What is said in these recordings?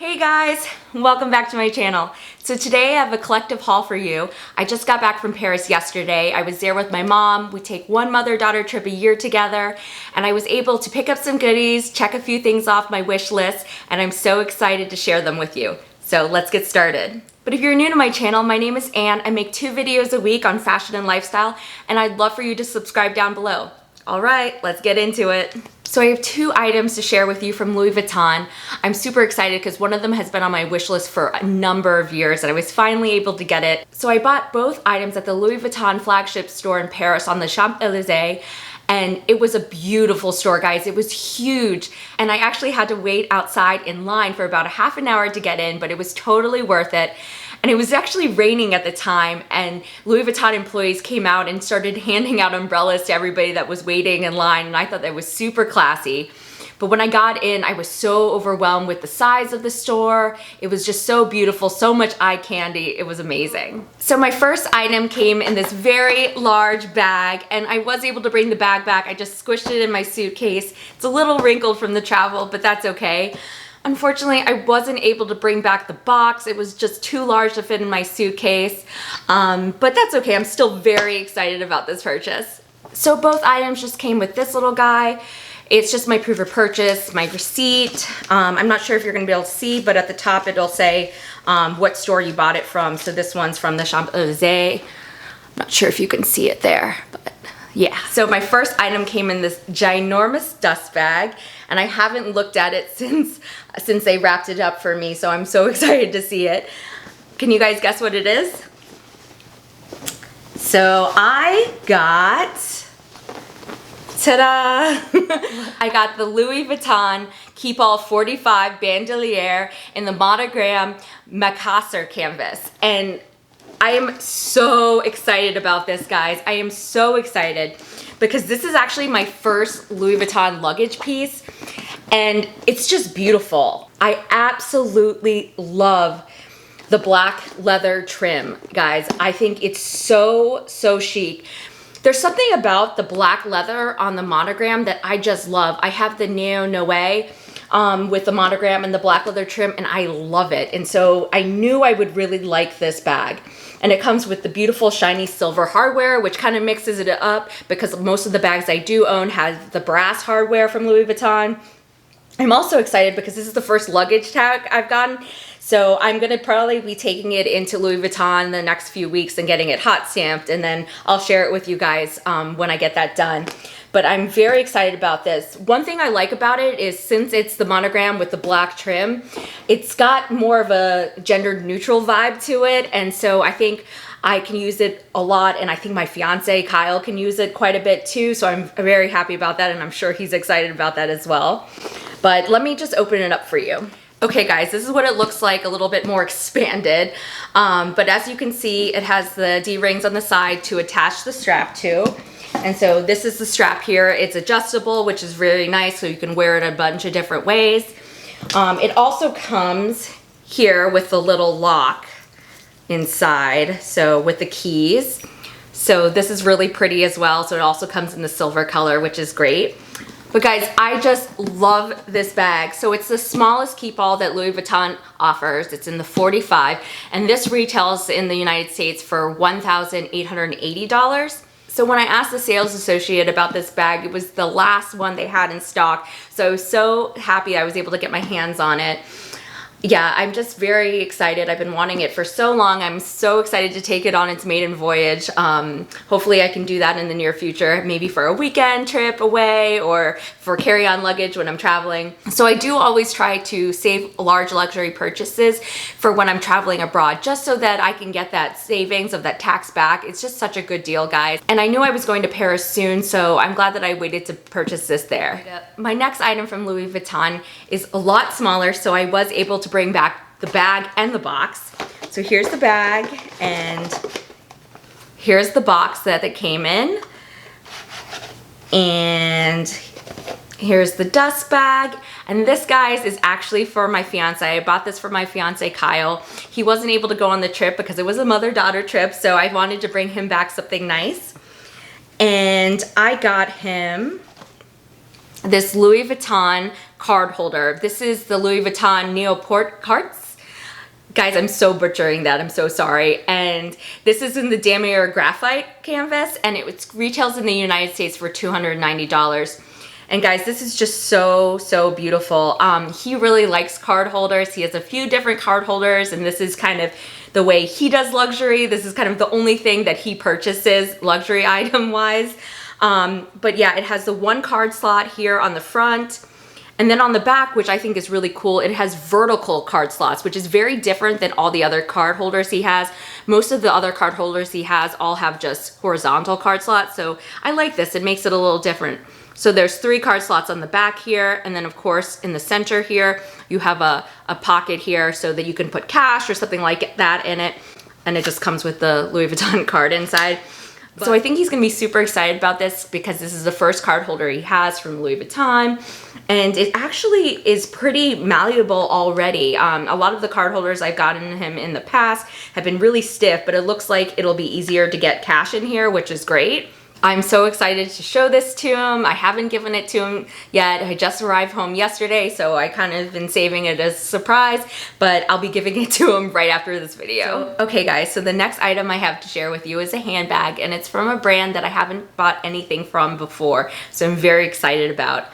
Hey guys, welcome back to my channel. So today I have a collective haul for you. I just got back from Paris yesterday. I was there with my mom. We take one mother-daughter trip a year together, and I was able to pick up some goodies, check a few things off my wish list, and I'm so excited to share them with you. So let's get started. But if you're new to my channel, my name is Anne. I make 2 videos a week on fashion and lifestyle, and I'd love for you to subscribe down below. All right, let's get into it. So I have 2 items to share with you from Louis Vuitton. I'm super excited because one of them has been on my wish list for a number of years and I was finally able to get it. So I bought both items at the Louis Vuitton flagship store in Paris on the Champs-Élysées, and it was a beautiful store, guys. It was huge, and I actually had to wait outside in line for about a half an hour to get in, but it was totally worth it. And it was actually raining at the time, and Louis Vuitton employees came out and started handing out umbrellas to everybody that was waiting in line, and I thought that was super classy. But when I got in, I was so overwhelmed with the size of the store. It was just so beautiful, so much eye candy. It was amazing. So my first item came in this very large bag, and I was able to bring the bag back. I just squished it in my suitcase. It's a little wrinkled from the travel, but that's okay. Unfortunately, I wasn't able to bring back the box. It was just too large to fit in my suitcase, but that's okay. I'm still very excited about this purchase. So both items just came with this little guy. It's just my proof of purchase, my receipt. I'm not sure if you're gonna be able to see, but at the top it'll say what store you bought it from. So this one's from the Champs-Élysées. I'm not sure if you can see it there, but yeah. So my first item came in this ginormous dust bag, and I haven't looked at it since they wrapped it up for me, so I'm so excited to see it. Can you guys guess what it is? So I got, ta-da! I got the Louis Vuitton Keepall 45 Bandouliere in the monogram Macassar canvas, and I am so excited about this, guys. I am so excited because this is actually my first Louis Vuitton luggage piece, and it's just beautiful. I absolutely love the black leather trim, guys. I think it's so chic. There's something about the black leather on the monogram that I just love. I have the Neo Noe with the monogram and the black leather trim, and I love it. And so I knew I would really like this bag. And it comes with the beautiful shiny silver hardware, which kind of mixes it up because most of the bags I do own have the brass hardware from Louis Vuitton. I'm also excited because this is the first luggage tag I've gotten. So I'm gonna probably be taking it into Louis Vuitton the next few weeks and getting it hot stamped, and then I'll share it with you guys when I get that done. But I'm very excited about this. One thing I like about it is since it's the monogram with the black trim, it's got more of a gender neutral vibe to it. And so I think I can use it a lot, and I think my fiance Kyle can use it quite a bit too. So I'm very happy about that, and I'm sure he's excited about that as well. But let me just open it up for you. Okay guys, this is what it looks like, a little bit more expanded. But as you can see, it has the D-rings on the side to attach the strap to. And so this is the strap here. It's adjustable, which is really nice, so you can wear it a bunch of different ways. It also comes here with the little lock inside, so with the keys. So this is really pretty as well. So it also comes in the silver color, which is great. But guys, I just love this bag. So it's the smallest Keepall that Louis Vuitton offers. It's in the 45, and this retails in the United States for $1,880. So when I asked the sales associate about this bag, it was the last one they had in stock. So I was so happy I was able to get my hands on it. Yeah, I'm just very excited. I've been wanting it for so long. I'm so excited to take it on its maiden voyage. Hopefully I can do that in the near future, maybe for a weekend trip away or for carry-on luggage when I'm traveling. So I do always try to save large luxury purchases for when I'm traveling abroad, just so that I can get that savings of that tax back. It's just such a good deal, guys. And I knew I was going to Paris soon, so I'm glad that I waited to purchase this there. My next item from Louis Vuitton is a lot smaller, so I was able to bring back the bag and the box. So here's the bag, and here's the box that it came in, and here's the dust bag. And this, guys, is actually for my fiance. I bought this for my fiance Kyle. He wasn't able to go on the trip because it was a mother-daughter trip, so I wanted to bring him back something nice. And I got him this Louis Vuitton card holder. This is the Louis Vuitton Porte cards. Guys, I'm so butchering that. I'm so sorry. And this is in the Damier Graphite canvas, and it retails in the United States for $290. And guys, this is just so, so beautiful. He really likes card holders. He has a few different card holders, and this is kind of the way he does luxury. This is kind of the only thing that he purchases luxury item wise. But yeah, it has the one card slot here on the front. And then on the back, which I think is really cool, it has vertical card slots, which is very different than all the other card holders he has. Most of the other card holders he has all have just horizontal card slots. So I like this. It makes it a little different. So there's 3 card slots on the back here. And then of course in the center here, you have a pocket here so that you can put cash or something like that in it. And it just comes with the Louis Vuitton card inside. So I think he's gonna be super excited about this because this is the first card holder he has from Louis Vuitton. And it actually is pretty malleable already. A lot of the card holders I've gotten him in the past have been really stiff, but it looks like it'll be easier to get cash in here, which is great. I'm so excited to show this to him. I haven't given it to him yet. I just arrived home yesterday, so I kind of been saving it as a surprise, but I'll be giving it to him right after this video. Okay guys, so the next item I have to share with you is a handbag, and it's from a brand that I haven't bought anything from before, so I'm very excited about.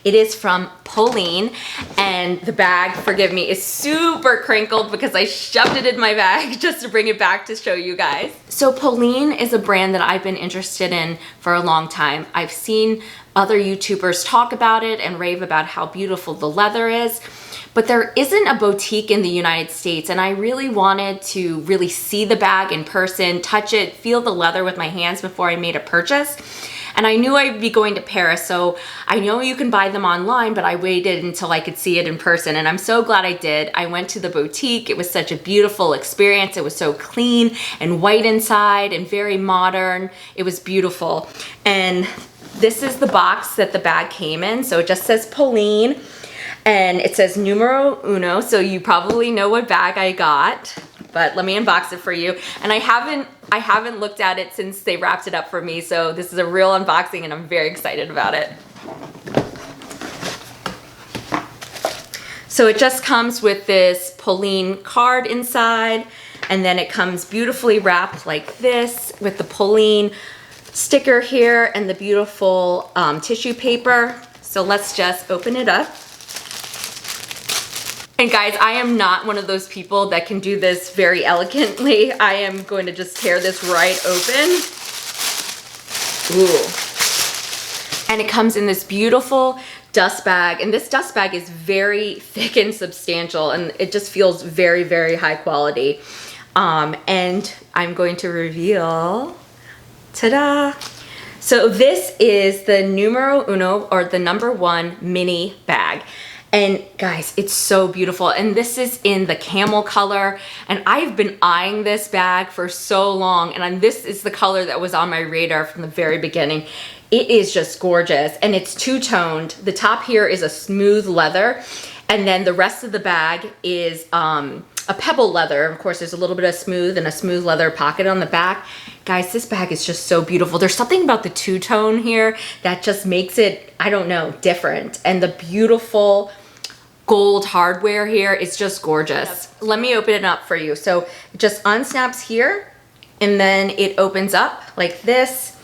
It is from Polene, and the bag, forgive me, is super crinkled because I shoved it in my bag just to bring it back to show you guys. So Polene is a brand that I've been interested in for a long time. I've seen other YouTubers talk about it and rave about how beautiful the leather is, but there isn't a boutique in the United States, and I really wanted to really see the bag in person, touch it, feel the leather with my hands before I made a purchase. And I knew I'd be going to Paris, so I know you can buy them online, but I waited until I could see it in person, and I'm so glad I did. I went to the boutique. It was such a beautiful experience. It was so clean and white inside and very modern. It was beautiful. And this is the box that the bag came in. So it just says Polene, and it says Numero Uno, so you probably know what bag I got. But let me unbox it for you. And I haven't looked at it since they wrapped it up for me, so this is a real unboxing and I'm very excited about it. So it just comes with this Polene card inside, and then it comes beautifully wrapped like this with the Polene sticker here and the beautiful tissue paper. So let's just open it up. And guys, I am not one of those people that can do this very elegantly. I am going to just tear this right open. Ooh. And it comes in this beautiful dust bag. And this dust bag is very thick and substantial, and it just feels very, very high quality. And I'm going to reveal, ta-da! So this is the Numero Uno, or the #1 mini bag. And guys, it's so beautiful. And this is in the camel color. And I've been eyeing this bag for so long. And this is the color that was on my radar from the very beginning. It is just gorgeous. And it's two-toned. The top here is a smooth leather. And then the rest of the bag is a pebble leather. Of course, there's a little bit of smooth and a smooth leather pocket on the back. Guys, this bag is just so beautiful. There's something about the two-tone here that just makes it, I don't know, different. And the beautiful gold hardware here is just gorgeous. Yep. Let me open it up for you. So it just unsnaps here, and then it opens up like this.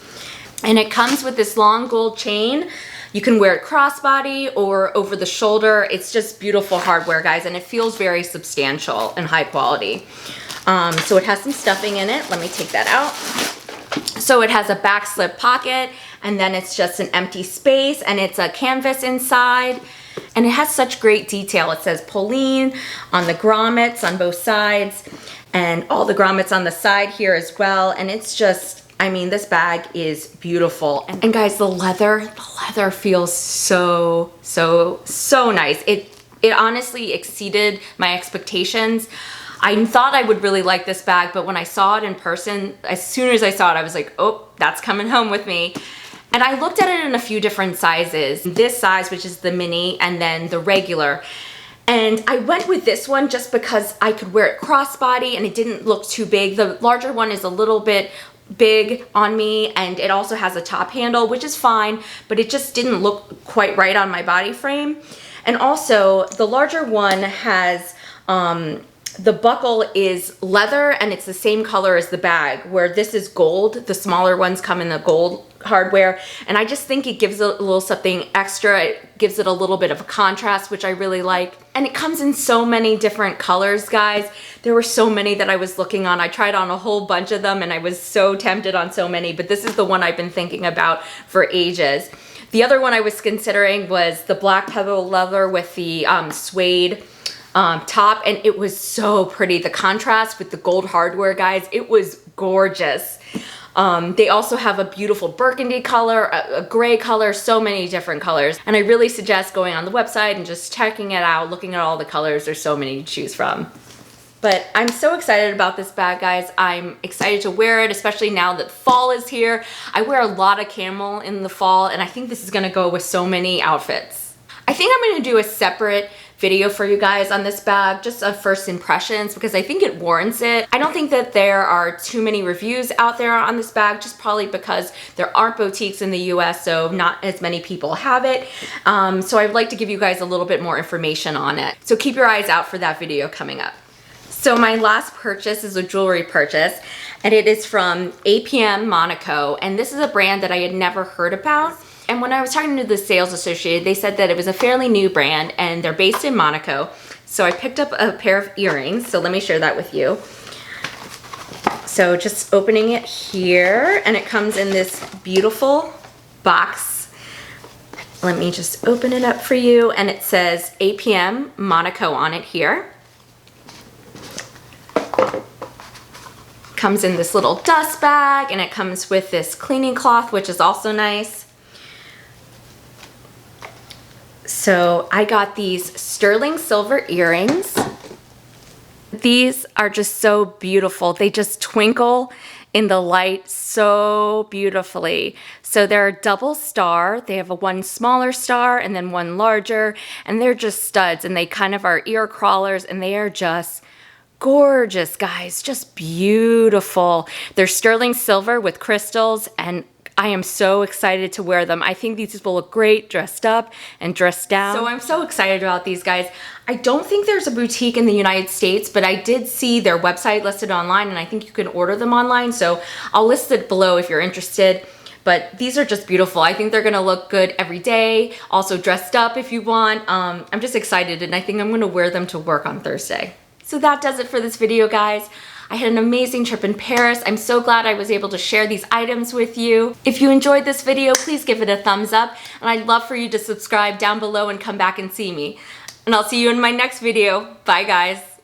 And it comes with this long gold chain. You can wear it crossbody or over the shoulder. It's just beautiful hardware, guys, and it feels very substantial and high quality. So it has some stuffing in it. Let me take that out. So it has a back slip pocket, and then it's just an empty space, and it's a canvas inside. And it has such great detail. It says Polene on the grommets on both sides, and all the grommets on the side here as well. And it's just, I mean, this bag is beautiful. And guys, the leather feels so, so, so nice. It honestly exceeded my expectations. I thought I would really like this bag, but when I saw it in person, as soon as I saw it, I was like, oh, that's coming home with me. And I looked at it in a few different sizes. This size, which is the mini, and then the regular. And I went with this one just because I could wear it crossbody and it didn't look too big. The larger one is a little bit big on me, and it also has a top handle, which is fine, but it just didn't look quite right on my body frame. And also the larger one has, the buckle is leather and it's the same color as the bag, where this is gold. The smaller ones come in the gold hardware. And I just think it gives it a little something extra. It gives it a little bit of a contrast, which I really like. And it comes in so many different colors, guys. There were so many that I was looking on. I tried on a whole bunch of them and I was so tempted on so many, but this is the one I've been thinking about for ages. The other one I was considering was the black pebble leather with the suede top, and it was so pretty. The contrast with the gold hardware, guys, it was gorgeous. They also have a beautiful burgundy color, a gray color, so many different colors. And I really suggest going on the website and just checking it out, looking at all the colors. There's so many to choose from. But I'm so excited about this bag, guys. I'm excited to wear it, especially now that fall is here. I wear a lot of camel in the fall, and I think this is gonna go with so many outfits. I think I'm gonna do a separate video for you guys on this bag, just of first impressions, because I think it warrants it. I don't think that there are too many reviews out there on this bag, just probably because there aren't boutiques in the US, so not as many people have it. So I'd like to give you guys a little bit more information on it. So keep your eyes out for that video coming up. So my last purchase is a jewelry purchase, and it is from APM Monaco, and this is a brand that I had never heard about. And when I was talking to the sales associate, they said that it was a fairly new brand and they're based in Monaco. So I picked up a pair of earrings. So let me share that with you. So just opening it here, and it comes in this beautiful box. Let me just open it up for you. And it says APM Monaco on it here. Comes in this little dust bag, and it comes with this cleaning cloth, which is also nice. So I got these sterling silver earrings. These are just so beautiful. They just twinkle in the light so beautifully. So they're a double star. They have one smaller star and then one larger, and they're just studs, and they kind of are ear crawlers, and they are just gorgeous, guys, just beautiful. They're sterling silver with crystals, and I am so excited to wear them. I think these will look great dressed up and dressed down. So I'm so excited about these, guys. I don't think there's a boutique in the United States, but I did see their website listed online, and I think you can order them online. So I'll list it below if you're interested. But these are just beautiful. I think they're gonna look good every day. Also dressed up if you want. I'm just excited, and I think I'm gonna wear them to work on Thursday. So that does it for this video, guys. I had an amazing trip in Paris. I'm so glad I was able to share these items with you. If you enjoyed this video, please give it a thumbs up, and I'd love for you to subscribe down below and come back and see me. And I'll see you in my next video. Bye, guys.